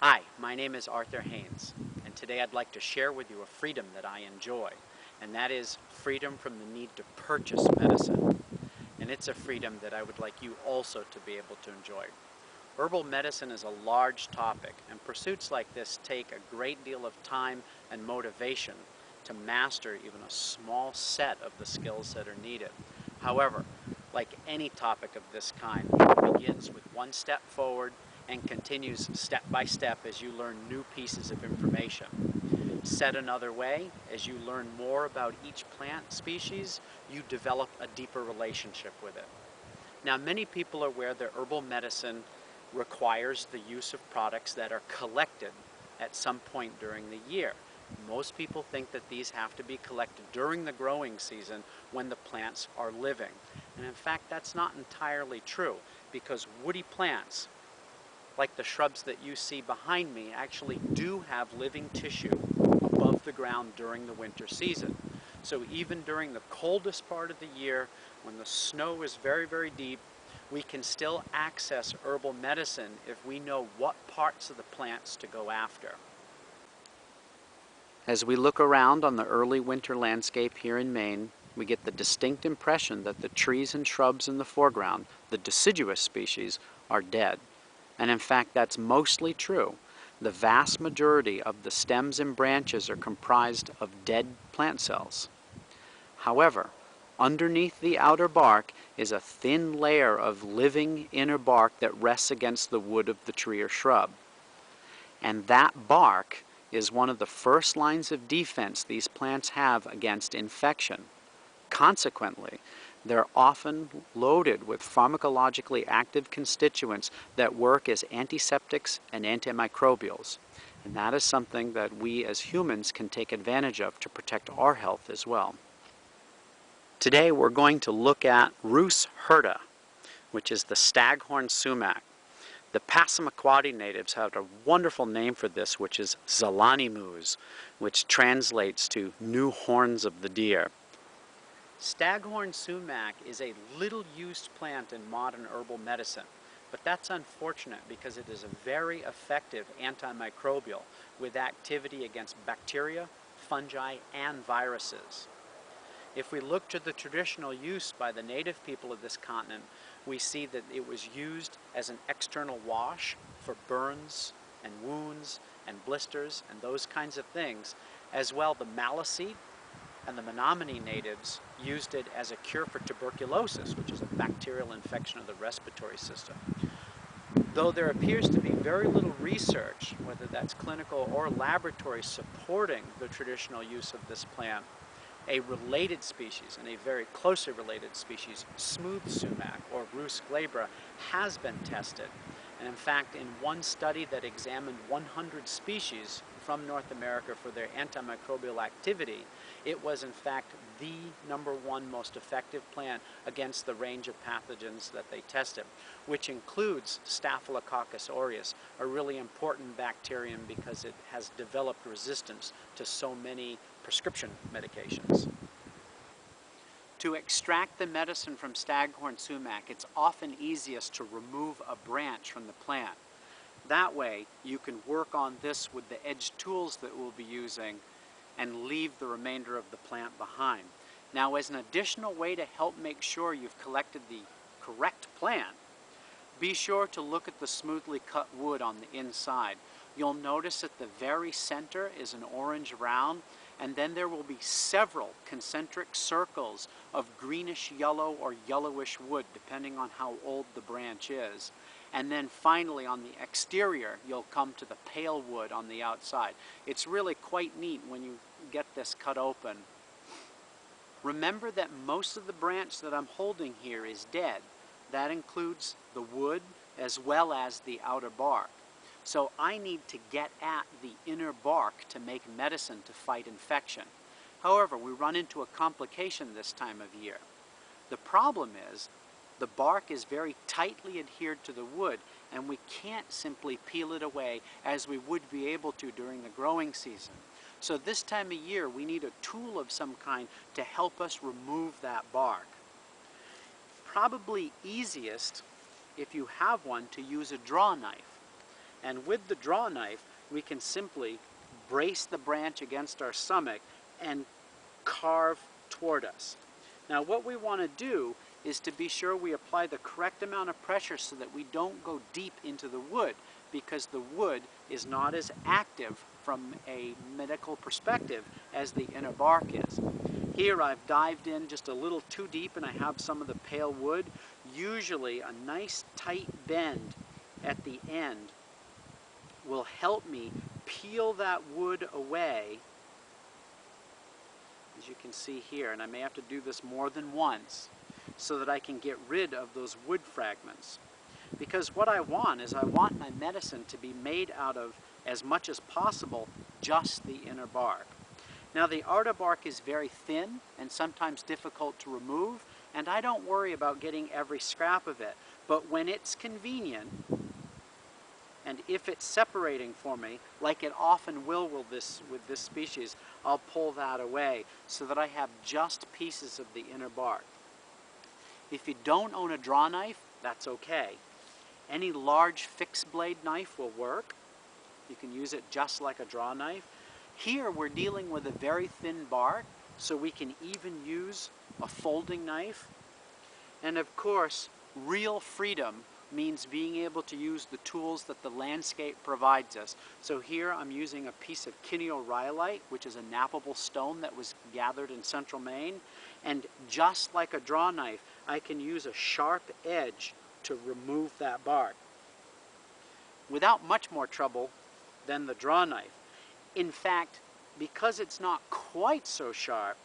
Hi, my name is Arthur Haines, and today I'd like to share with you a freedom that I enjoy, and that is freedom from the need to purchase medicine. And it's a freedom that I would like you also to be able to enjoy. Herbal medicine is a large topic, and pursuits like this take a great deal of time and motivation to master even a small set of the skills that are needed. However, like any topic of this kind, it begins with one step forward and continues step by step as you learn new pieces of information. Said another way, as you learn more about each plant species, you develop a deeper relationship with it. Now, many people are aware that herbal medicine requires the use of products that are collected at some point during the year. Most people think that these have to be collected during the growing season when the plants are living. And in fact, that's not entirely true, because woody plants, like the shrubs that you see behind me, actually do have living tissue above the ground during the winter season. So even during the coldest part of the year, when the snow is very, very deep, we can still access herbal medicine if we know what parts of the plants to go after. As we look around on the early winter landscape here in Maine, we get the distinct impression that the trees and shrubs in the foreground, the deciduous species, are dead. And in fact, that's mostly true. The vast majority of the stems and branches are comprised of dead plant cells. However, underneath the outer bark is a thin layer of living inner bark that rests against the wood of the tree or shrub. And that bark is one of the first lines of defense these plants have against infection. Consequently, they're often loaded with pharmacologically active constituents that work as antiseptics and antimicrobials. And that is something that we as humans can take advantage of to protect our health as well. Today we're going to look at Rhus hirta, which is the staghorn sumac. The Passamaquoddy natives have a wonderful name for this, which is Zalanimus, which translates to new horns of the deer. Staghorn sumac is a little used plant in modern herbal medicine, but that's unfortunate because it is a very effective antimicrobial with activity against bacteria, fungi, and viruses. If we look to the traditional use by the native people of this continent, we see that it was used as an external wash for burns and wounds and blisters and those kinds of things. As well, the Maliseet and the Menominee natives used it as a cure for tuberculosis, which is a bacterial infection of the respiratory system. Though there appears to be very little research, whether that's clinical or laboratory, supporting the traditional use of this plant, a related species, and a very closely related species, smooth sumac, or Rhus glabra, has been tested. And in fact, in one study that examined 100 species from North America for their antimicrobial activity, it was in fact the #1 most effective plant against the range of pathogens that they tested, which includes Staphylococcus aureus, a really important bacterium because it has developed resistance to so many prescription medications. To extract the medicine from staghorn sumac, it's often easiest to remove a branch from the plant. That way, you can work on this with the edged tools that we'll be using and leave the remainder of the plant behind. Now, as an additional way to help make sure you've collected the correct plant, be sure to look at the smoothly cut wood on the inside. You'll notice at the very center is an orange round, and then there will be several concentric circles of greenish yellow or yellowish wood, depending on how old the branch is. And then finally on the exterior, you'll come to the pale wood on the outside. It's really quite neat when you get this cut open. Remember that most of the branch that I'm holding here is dead. That includes the wood as well as the outer bark. So I need to get at the inner bark to make medicine to fight infection. However, we run into a complication this time of year. The problem is the bark is very tightly adhered to the wood, and we can't simply peel it away as we would be able to during the growing season. So this time of year, we need a tool of some kind to help us remove that bark. Probably easiest, if you have one, to use a draw knife. And with the draw knife, we can simply brace the branch against our stomach and carve toward us. Now what we want to do is to be sure we apply the correct amount of pressure so that we don't go deep into the wood, because the wood is not as active from a medical perspective as the inner bark is. Here I've dived in just a little too deep and I have some of the pale wood. Usually a nice tight bend at the end will help me peel that wood away, as you can see here, and I may have to do this more than once so that I can get rid of those wood fragments. Because what I want is I want my medicine to be made out of, as much as possible, just the inner bark. Now the outer bark is very thin and sometimes difficult to remove, and I don't worry about getting every scrap of it, but when it's convenient, and if it's separating for me, like it often will with this species, I'll pull that away so that I have just pieces of the inner bark. If you don't own a draw knife, that's okay. Any large fixed blade knife will work. You can use it just like a draw knife. Here we're dealing with a very thin bark, so we can even use a folding knife. And of course, real freedom means being able to use the tools that the landscape provides us. So here I'm using a piece of rhyolite, which is a nappable stone that was gathered in central Maine. And just like a draw knife, I can use a sharp edge to remove that bark without much more trouble than the draw knife. In fact, because it's not quite so sharp,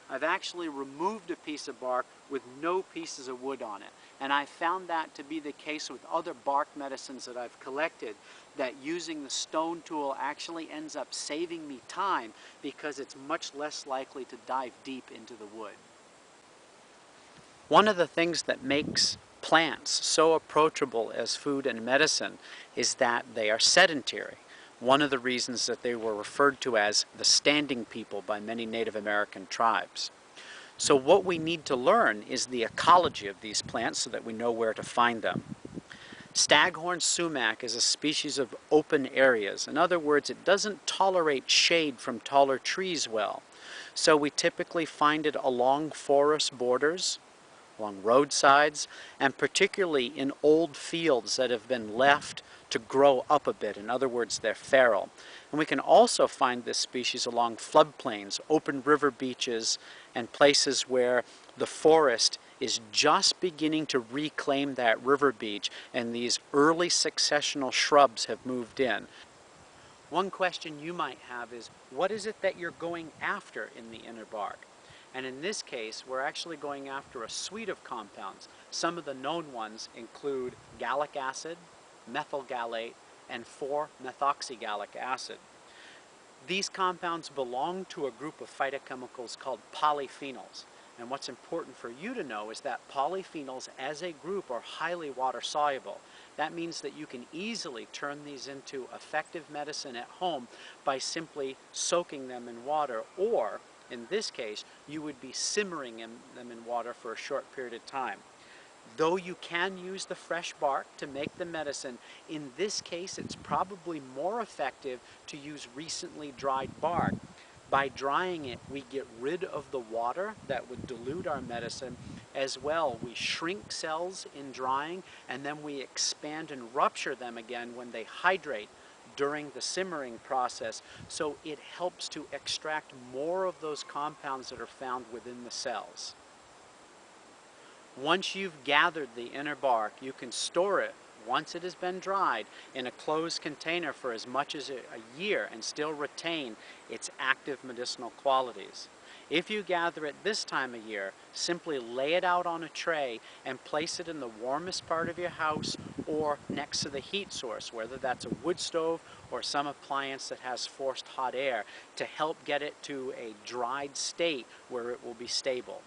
I've actually removed a piece of bark with no pieces of wood on it. And I found that to be the case with other bark medicines that I've collected, that using the stone tool actually ends up saving me time because it's much less likely to dive deep into the wood. One of the things that makes plants so approachable as food and medicine is that they are sedentary. One of the reasons that they were referred to as the standing people by many Native American tribes. So what we need to learn is the ecology of these plants so that we know where to find them. Staghorn sumac is a species of open areas. In other words, it doesn't tolerate shade from taller trees well. So we typically find it along forest borders, along roadsides, and particularly in old fields that have been left to grow up a bit. In other words, they're feral. And we can also find this species along floodplains, open river beaches, and places where the forest is just beginning to reclaim that river beach and these early successional shrubs have moved in. One question you might have is, what is it that you're going after in the inner bark? And in this case, we're actually going after a suite of compounds. Some of the known ones include gallic acid, methyl gallate, and 4-methoxygallic acid. These compounds belong to a group of phytochemicals called polyphenols. And what's important for you to know is that polyphenols as a group are highly water soluble. That means that you can easily turn these into effective medicine at home by simply soaking them in water, or in this case, you would be simmering them in water for a short period of time. Though you can use the fresh bark to make the medicine, in this case it's probably more effective to use recently dried bark. By drying it, we get rid of the water that would dilute our medicine. As well, we shrink cells in drying, and then we expand and rupture them again when they hydrate during the simmering process, so it helps to extract more of those compounds that are found within the cells. Once you've gathered the inner bark, you can store it, once it has been dried, in a closed container for as much as a year and still retain its active medicinal qualities. If you gather it this time of year, simply lay it out on a tray and place it in the warmest part of your house or next to the heat source, whether that's a wood stove or some appliance that has forced hot air, to help get it to a dried state where it will be stable.